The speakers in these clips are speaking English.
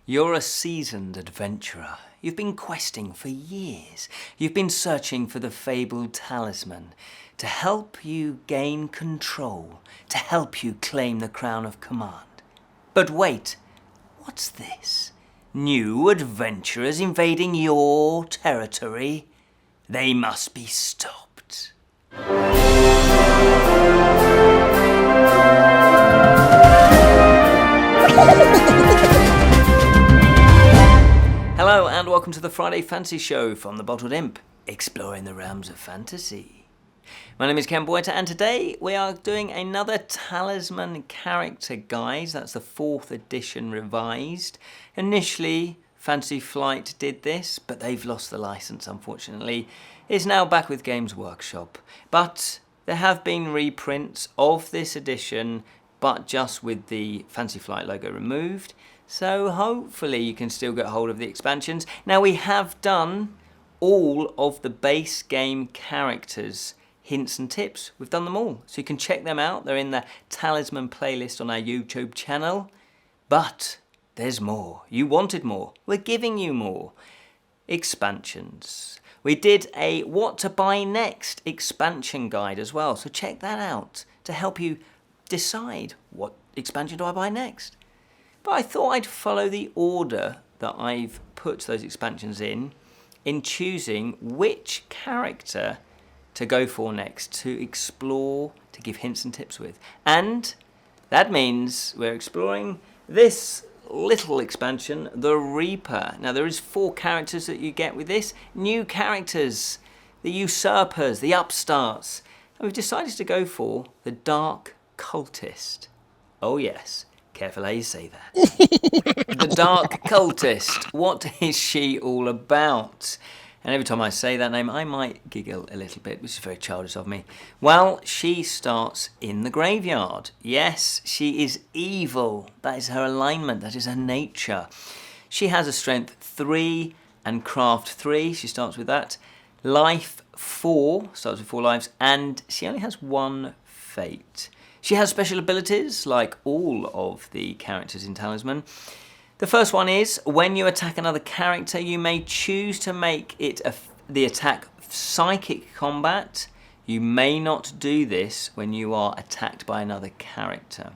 You're a seasoned adventurer. You've been questing for years. You've been searching for the fabled Talisman to help you gain control, to help you claim the crown of command. But wait, what's this? New adventurers invading your territory? They must be stopped. Hello and welcome to the Friday Fantasy Show from the Bottled Imp, exploring the realms of fantasy. My name is Ken Boyter and today we are doing another Talisman character guide. That's the 4th edition revised. Initially, Fantasy Flight did this, but they've lost the license unfortunately. It's now back with Games Workshop. But there have been reprints of this edition, but just with the Fantasy Flight logo removed. So hopefully you can still get hold of the expansions. Now we have done all of the base game characters, hints and tips. We've done them all. So you can check them out. They're in the Talisman playlist on our YouTube channel. But there's more. You wanted more. We're giving you more. Expansions. We did a what to buy next expansion guide as well. So check that out to help you decide what expansion do I buy next. But I thought I'd follow the order that I've put those expansions in choosing which character to go for next, to explore, to give hints and tips with. And that means we're exploring this little expansion, the Reaper. Now there is 4 characters that you get with this. New characters, the usurpers, the upstarts. And we've decided to go for the Dark Cultist. Oh yes. Careful how you say that. The Dark Cultist. What is she all about? And every time I say that name, I might giggle a little bit, which is very childish of me. Well, she starts in the graveyard. Yes, she is evil. That is her alignment. That is her nature. She has a strength 3 and craft 3. She starts with that. Life 4. Starts with 4 lives. And she only has 1 fate. She has special abilities, like all of the characters in Talisman. The first one is, when you attack another character, you may choose to make it the attack psychic combat. You may not do this when you are attacked by another character.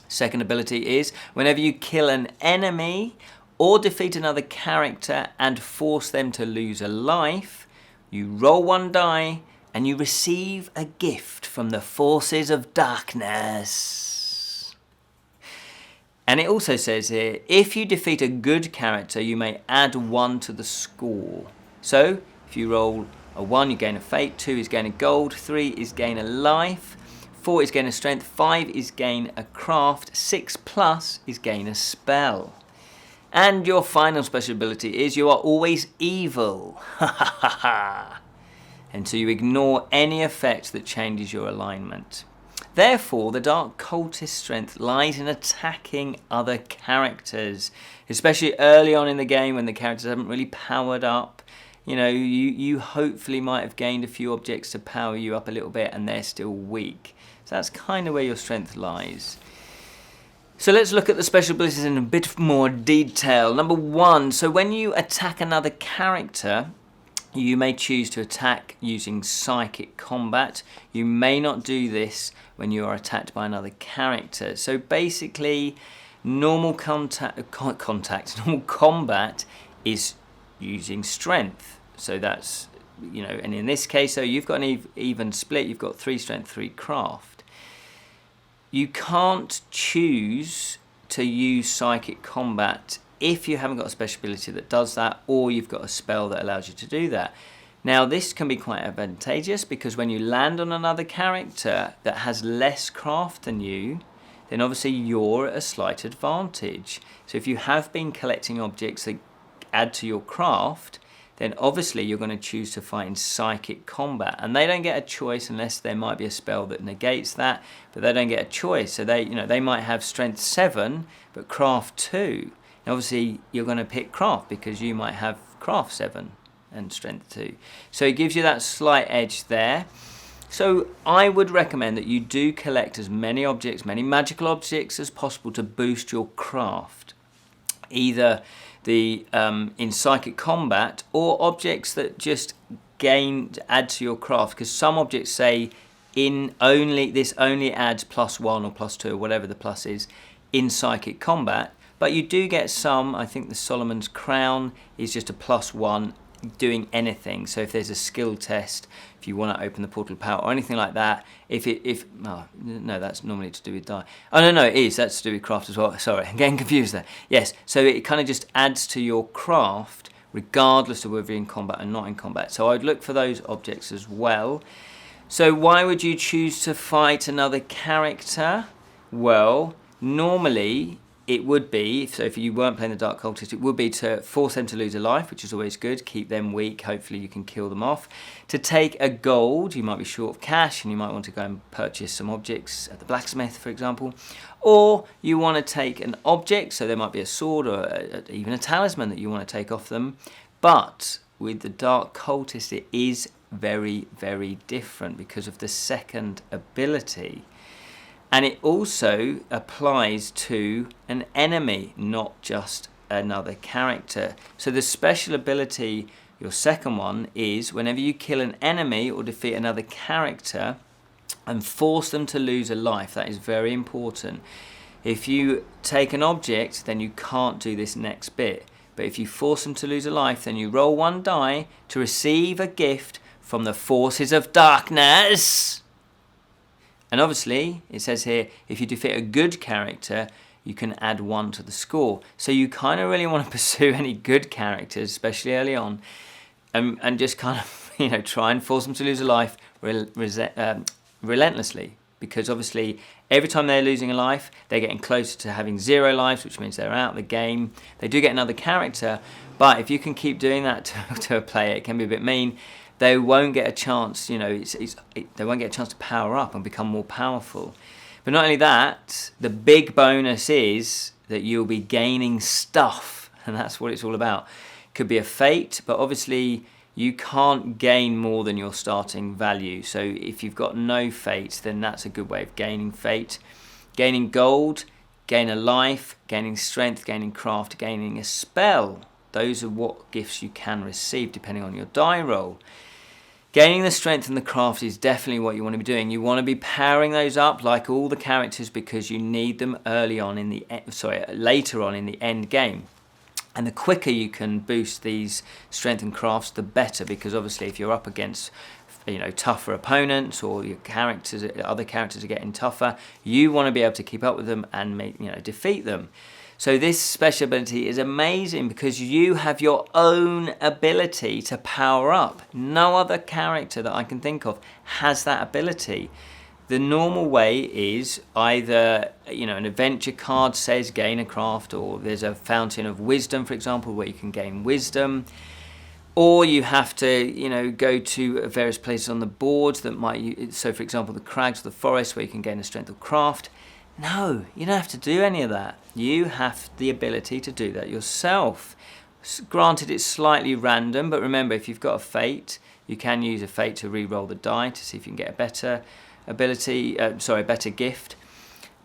Second ability is, whenever you kill an enemy or defeat another character and force them to lose a life, you roll 1 die, and you receive a gift from the forces of darkness. And it also says here, if you defeat a good character, you may add 1 to the score. So, if you roll a 1, you gain a fate, 2 is gain a gold, 3 is gain a life, 4 is gain a strength, 5 is gain a craft, 6 plus is gain a spell. And your final special ability is you are always evil. Ha ha ha ha. And so you ignore any effect that changes your alignment. Therefore, the Dark Cultist strength lies in attacking other characters, especially early on in the game when the characters haven't really powered up. You know, you hopefully might have gained a few objects to power you up a little bit and they're still weak. So that's kind of where your strength lies. So let's look at the special abilities in a bit more detail. Number 1, so when you attack another character, you may choose to attack using psychic combat. You may not do this when you are attacked by another character. So basically, normal normal combat is using strength. So that's, you know, and in this case, so you've got an even split. You've got 3 strength, 3 craft. You can't choose to use psychic combat if you haven't got a special ability that does that, or you've got a spell that allows you to do that. Now this can be quite advantageous because when you land on another character that has less craft than you, then obviously you're at a slight advantage. So if you have been collecting objects that add to your craft, then obviously you're going to choose to fight in psychic combat, and they don't get a choice unless there might be a spell that negates that, but they don't get a choice. So they might have strength 7 but craft 2. Obviously, you're going to pick craft because you might have craft 7 and strength 2. So it gives you that slight edge there. So I would recommend that you do collect as many objects, many magical objects as possible to boost your craft. either the in psychic combat or objects that just add to your craft, because some objects say this only adds +1 or +2 or whatever the plus is in psychic combat, but you do get some. I think the Solomon's Crown is just a +1 doing anything. So if there's a skill test, if you want to open the portal of power or anything like that, no, that's normally to do with die. Oh no, it is. That's to do with craft as well. Sorry, I'm getting confused there. Yes, so it kind of just adds to your craft regardless of whether you're in combat or not in combat. So I'd look for those objects as well. So why would you choose to fight another character? Well, normally it would be, so if you weren't playing the Dark Cultist, it would be to force them to lose a life, which is always good, keep them weak, hopefully you can kill them off. To take a gold, you might be short of cash and you might want to go and purchase some objects at the blacksmith, for example. Or you want to take an object, so there might be a sword or even a talisman that you want to take off them. But with the Dark Cultist, it is very, very different because of the second ability. And it also applies to an enemy, not just another character. So the special ability, your second one, is whenever you kill an enemy or defeat another character and force them to lose a life. That is very important. If you take an object, then you can't do this next bit. But if you force them to lose a life, then you roll 1 die to receive a gift from the forces of darkness. And obviously, it says here, if you defeat a good character, you can add 1 to the score. So you kind of really want to pursue any good characters, especially early on, and just kind of, try and force them to lose a life relentlessly. Because obviously, every time they're losing a life, they're getting closer to having 0 lives, which means they're out of the game. They do get another character, but if you can keep doing that to a player, it can be a bit mean. They won't get a chance, they won't get a chance to power up and become more powerful. But not only that, the big bonus is that you'll be gaining stuff, and that's what it's all about. Could be a fate, but obviously you can't gain more than your starting value. So if you've got no fate, then that's a good way of gaining fate. Gaining gold, gain a life, gaining strength, gaining craft, gaining a spell. Those are what gifts you can receive depending on your die roll. Gaining the strength and the craft is definitely what you want to be doing. You want to be powering those up like all the characters because you need them later on in the end game. And the quicker you can boost these strength and crafts, the better, because obviously if you're up against tougher opponents or other characters are getting tougher, you want to be able to keep up with them and defeat them. So this special ability is amazing because you have your own ability to power up. No other character that I can think of has that ability. The normal way is either, an adventure card says gain a craft, or there's a fountain of wisdom, for example, where you can gain wisdom. Or you have to, go to various places on the boards that so for example, the crags of the forest where you can gain a strength of craft. No, you don't have to do any of that. You have the ability to do that yourself. Granted, it's slightly random, but remember, if you've got a fate, you can use a fate to re-roll the die to see if you can get a better better gift.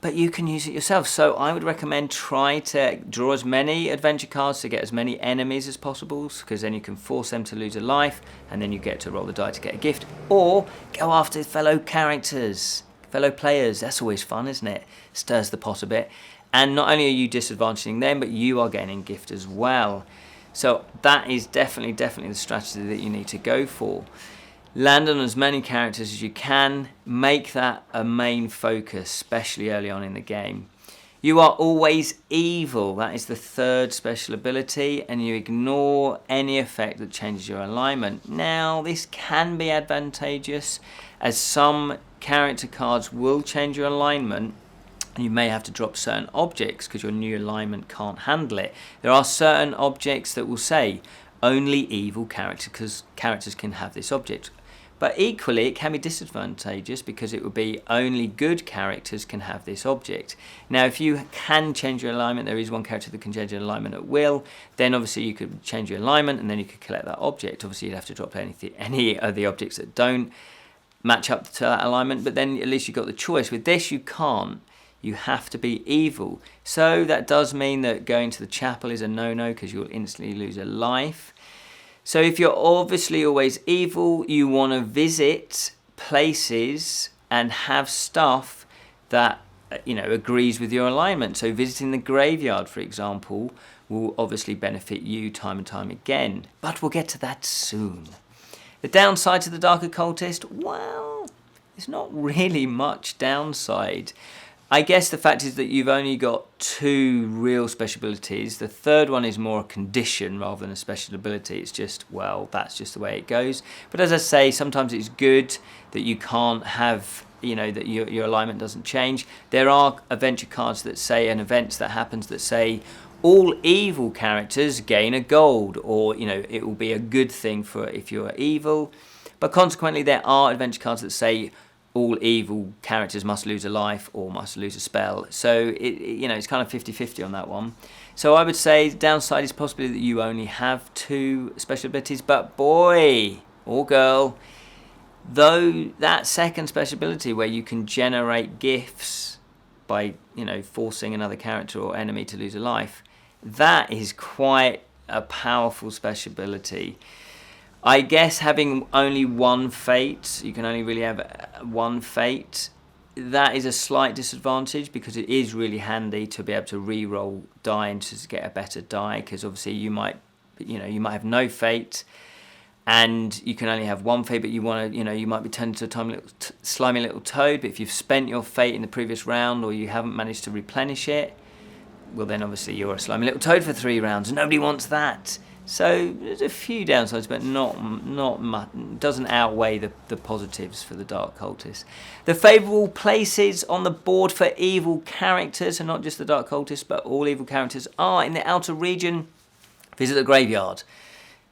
But you can use it yourself. So I would recommend try to draw as many adventure cards to get as many enemies as possible, because then you can force them to lose a life, and then you get to roll the die to get a gift. Or go after fellow characters. Fellow players, that's always fun, isn't it? Stirs the pot a bit. And not only are you disadvantaging them, but you are gaining gift as well. So that is definitely the strategy that you need to go for. Land on as many characters as you can. Make that a main focus, especially early on in the game. You are always evil. That is the third special ability, and you ignore any effect that changes your alignment. Now, this can be advantageous, as some character cards will change your alignment, and you may have to drop certain objects because your new alignment can't handle it. There are certain objects that will say only evil characters can have this object. But equally, it can be disadvantageous because it would be only good characters can have this object. Now, if you can change your alignment, there is one character that can change your alignment at will, then obviously you could change your alignment and then you could collect that object. Obviously, you'd have to drop any of the objects that don't match up to that alignment, but then at least you've got the choice. With this, you can't. you have to be evil. So that does mean that going to the chapel is a no-no because you'll instantly lose a life. So if you're obviously always evil, you want to visit places and have stuff that agrees with your alignment. So visiting the graveyard, for example, will obviously benefit you time and time again. But we'll get to that soon. The downside to the Dark Cultist, well, there's not really much downside. I guess the fact is that you've only got 2 real special abilities. The third one is more a condition rather than a special ability. It's just, well, that's just the way it goes. But as I say, sometimes it's good that you can't have, that your alignment doesn't change. There are adventure cards that say, and events that happens that say, all evil characters gain a gold, or it will be a good thing for if you're evil. But consequently, there are adventure cards that say all evil characters must lose a life or must lose a spell. So it's kind of 50-50 on that one. So I would say the downside is possibly that you only have 2 special abilities. But boy or girl, though, that second special ability where you can generate gifts by forcing another character or enemy to lose a life, that is quite a powerful special ability. I guess having only 1 fate, you can only really have 1 fate, that is a slight disadvantage because it is really handy to be able to re-roll die and to get a better die, because obviously you might have no fate and you can only have 1 fate, but you want to, you might be turned into a tiny little slimy little toad, but if you've spent your fate in the previous round or you haven't managed to replenish it, well then obviously you're a slimy little toad for 3 rounds and nobody wants that. So there's a few downsides, but not much. Doesn't outweigh the positives for the Dark Cultist. The favourable places on the board for evil characters, and not just the Dark Cultist, but all evil characters, are in the outer region. Visit the graveyard.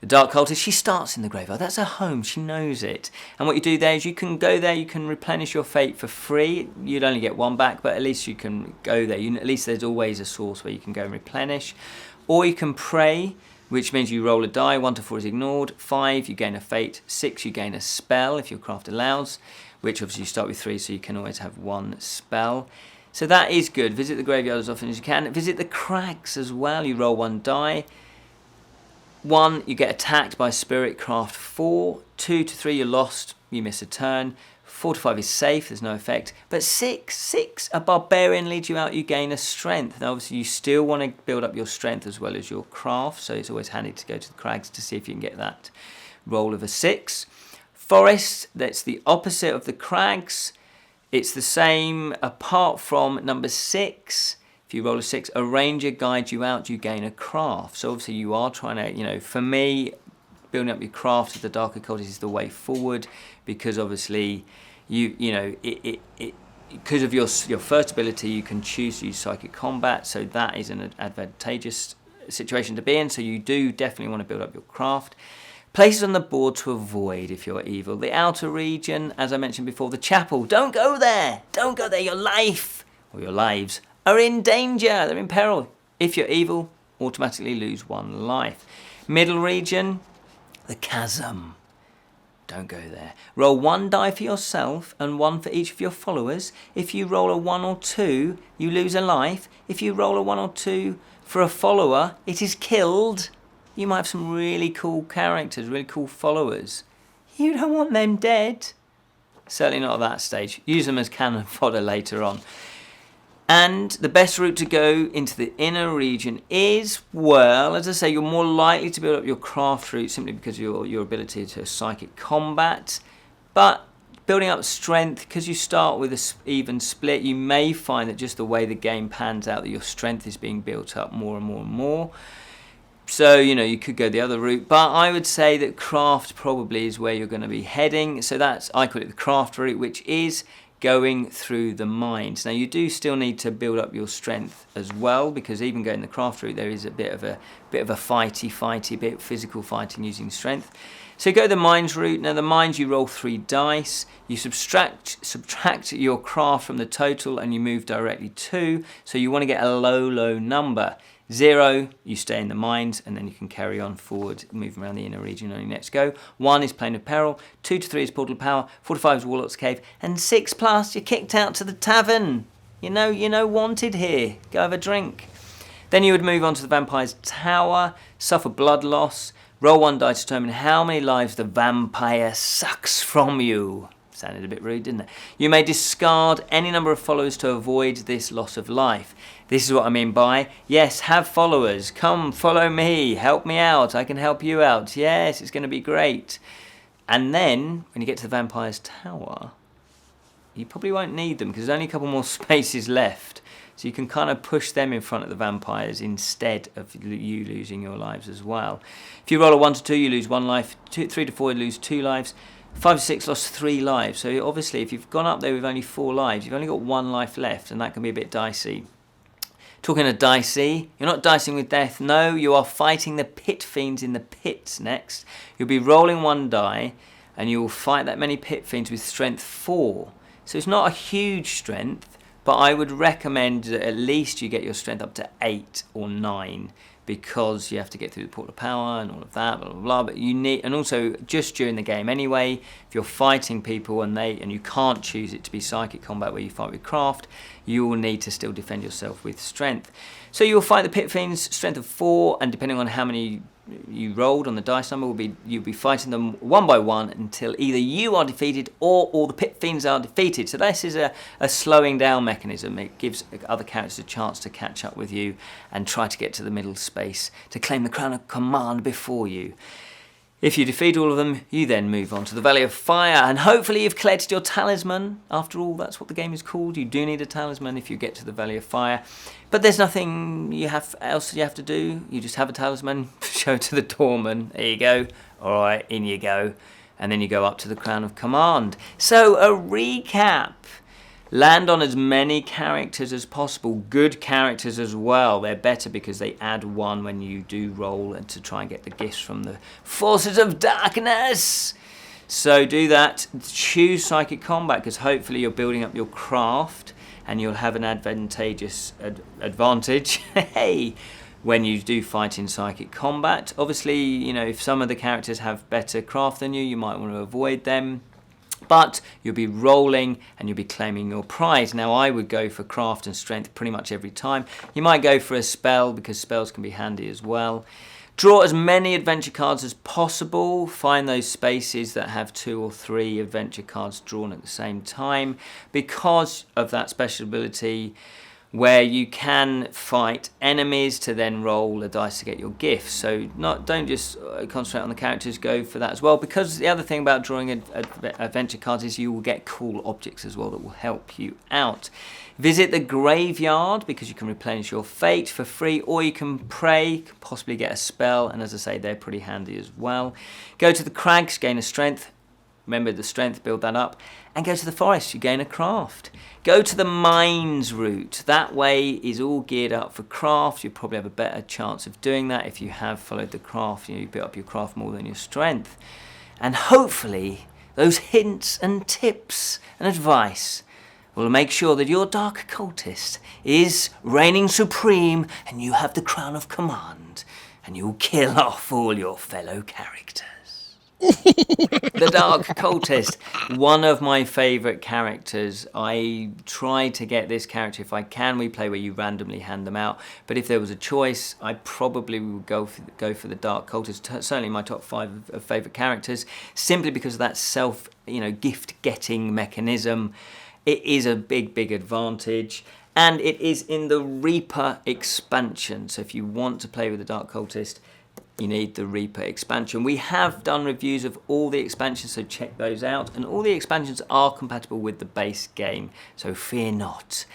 The Dark Cultist, she starts in the graveyard. That's her home. She knows it. And what you do there is you can go there. You can replenish your fate for free. You'd only get 1 back, but at least you can go there. At least there's always a source where you can go and replenish. Or you can pray, which means you roll a die. 1 to 4 is ignored. 5, you gain a fate. 6, you gain a spell if your craft allows, which obviously you start with 3, so you can always have 1 spell. So that is good. Visit the graveyard as often as you can. Visit the crags as well. You roll 1 die. 1, you get attacked by spirit, craft 4. 2 to 3, you're lost. You miss a turn. 4 to 5 is safe, there's no effect. But 6, a barbarian leads you out, you gain a strength. Now obviously you still want to build up your strength as well as your craft, so it's always handy to go to the crags to see if you can get that roll of a 6. Forest, that's the opposite of the crags. It's the same apart from number 6. If you roll a 6, a ranger guides you out, you gain a craft. So obviously you are trying to, for me, building up your craft of the Dark Cultist is the way forward, because obviously because of your first ability, you can choose to use psychic combat, so that is an advantageous situation to be in. So you do definitely want to build up your craft. Places on the board to avoid if you're evil: the outer region, as I mentioned before, the chapel. Don't go there. Don't go there. Your life or your lives are in danger. They're in peril. If you're evil, automatically lose 1 life. Middle region, the chasm. Don't go there. Roll 1 die for yourself and 1 for each of your followers. If you roll a 1 or 2, you lose a life. If you roll a 1 or 2 for a follower, it is killed. You might have some really cool characters, really cool followers. You don't want them dead. Certainly not at that stage. Use them as cannon fodder later on. And the best route to go into the inner region is, well, as I say, you're more likely to build up your craft route simply because of your ability to psychic combat. But building up strength, because you start with an even split, you may find that just the way the game pans out, that your strength is being built up more and more and more. So, you could go the other route. But I would say that craft probably is where you're going to be heading. So I call it the craft route, which is going through the mines. Now you do still need to build up your strength as well, because even going the craft route, there is a bit of a fighty, bit of physical fighting using strength. So go the mines route. Now the mines, you roll 3 dice, you subtract your craft from the total, and you move directly to. So you want to get a low number. 0, you stay in the mines, and then you can carry on forward, moving around the inner region on your next go. 1 is Plane of Peril, 2 to 3 is Portal of Power, 4 to 5 is Warlock's Cave, and 6+, you're kicked out to the tavern. wanted here. Go have a drink. Then you would move on to the vampire's tower, suffer blood loss, roll 1 die to determine how many lives the vampire sucks from you. Sounded a bit rude, didn't it? You may discard any number of followers to avoid this loss of life. This is what I mean by, yes, have followers. Come, follow me. Help me out. I can help you out. Yes, it's going to be great. And then, when you get to the vampire's tower, you probably won't need them because there's only a couple more spaces left. So you can kind of push them in front of the vampires instead of you losing your lives as well. If you roll a 1 to 2, you lose 1 life. 3 to 4, you lose 2 lives. 5 to 6 lost 3 lives. So obviously, if you've gone up there with only 4 lives, you've only got 1 life left, and that can be a bit dicey. Talking of dicey, you're not dicing with death. No, you are fighting the pit fiends in the pits next. You'll be rolling 1 die, and you will fight that many pit fiends with strength 4. So it's not a huge strength, but I would recommend that at least you get your strength up to 8 or 9, because you have to get through the portal of power and all of that, blah, blah, blah. But you need, and also just during the game anyway, if you're fighting people and you can't choose it to be psychic combat where you fight with craft, you will need to still defend yourself with strength. So you'll fight the pit fiends, strength of 4, and depending on how many you rolled on the dice number, you'll be fighting them 1 by 1 until either you are defeated or all the pit fiends are defeated. So this is a slowing down mechanism. It gives other characters a chance to catch up with you and try to get to the middle space to claim the crown of command before you. If you defeat all of them, you then move on to the Valley of Fire, and hopefully you've collected your Talisman. After all, that's what the game is called. You do need a Talisman if you get to the Valley of Fire. But there's nothing else you have to do. You just have a Talisman, show it to the doorman. There you go. All right, in you go. And then you go up to the Crown of Command. So, a recap. Land on as many characters as possible, good characters as well. They're better because they add 1 when you do roll and to try and get the gifts from the forces of darkness. So do that. Choose psychic combat because hopefully you're building up your craft and you'll have an advantageous advantage hey, when you do fight in psychic combat. Obviously, if some of the characters have better craft than you, you might want to avoid them. But you'll be rolling and you'll be claiming your prize. Now, I would go for craft and strength pretty much every time. You might go for a spell because spells can be handy as well. Draw as many adventure cards as possible. Find those spaces that have 2 or 3 adventure cards drawn at the same time because of that special ability where you can fight enemies to then roll a dice to get your gifts. So don't just concentrate on the characters, go for that as well. Because the other thing about drawing adventure cards is you will get cool objects as well that will help you out. Visit the graveyard because you can replenish your fate for free, or you can pray, possibly get a spell, and as I say, they're pretty handy as well. Go to the crags, gain a strength. Remember the strength, build that up. And go to the forest, you gain a craft. Go to the mines route. That way is all geared up for craft. You probably have a better chance of doing that if you have followed the craft. You build up your craft more than your strength. And hopefully those hints and tips and advice will make sure that your Dark Cultist is reigning supreme and you have the crown of command and you'll kill off all your fellow characters. The Dark Cultist, one of my favourite characters. I try to get this character if I can. We play where you randomly hand them out, but if there was a choice, I probably would go for the Dark Cultist. Certainly my top 5 of favourite characters, simply because of that gift getting mechanism. It is a big advantage. And it is in the Reaper expansion. So if you want to play with the Dark Cultist, you need the Reaper expansion. We have done reviews of all the expansions, so check those out. And all the expansions are compatible with the base game, so fear not.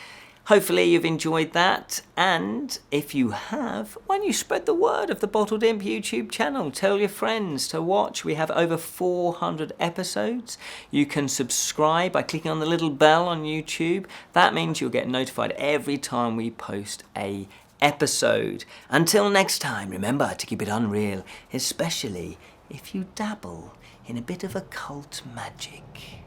Hopefully you've enjoyed that, and if you have, why don't you spread the word of the Bottled Imp YouTube channel? Tell your friends to watch. We have over 400 episodes. You can subscribe by clicking on the little bell on YouTube. That means you'll get notified every time we post a episode. Until next time, remember to keep it unreal, especially if you dabble in a bit of occult magic.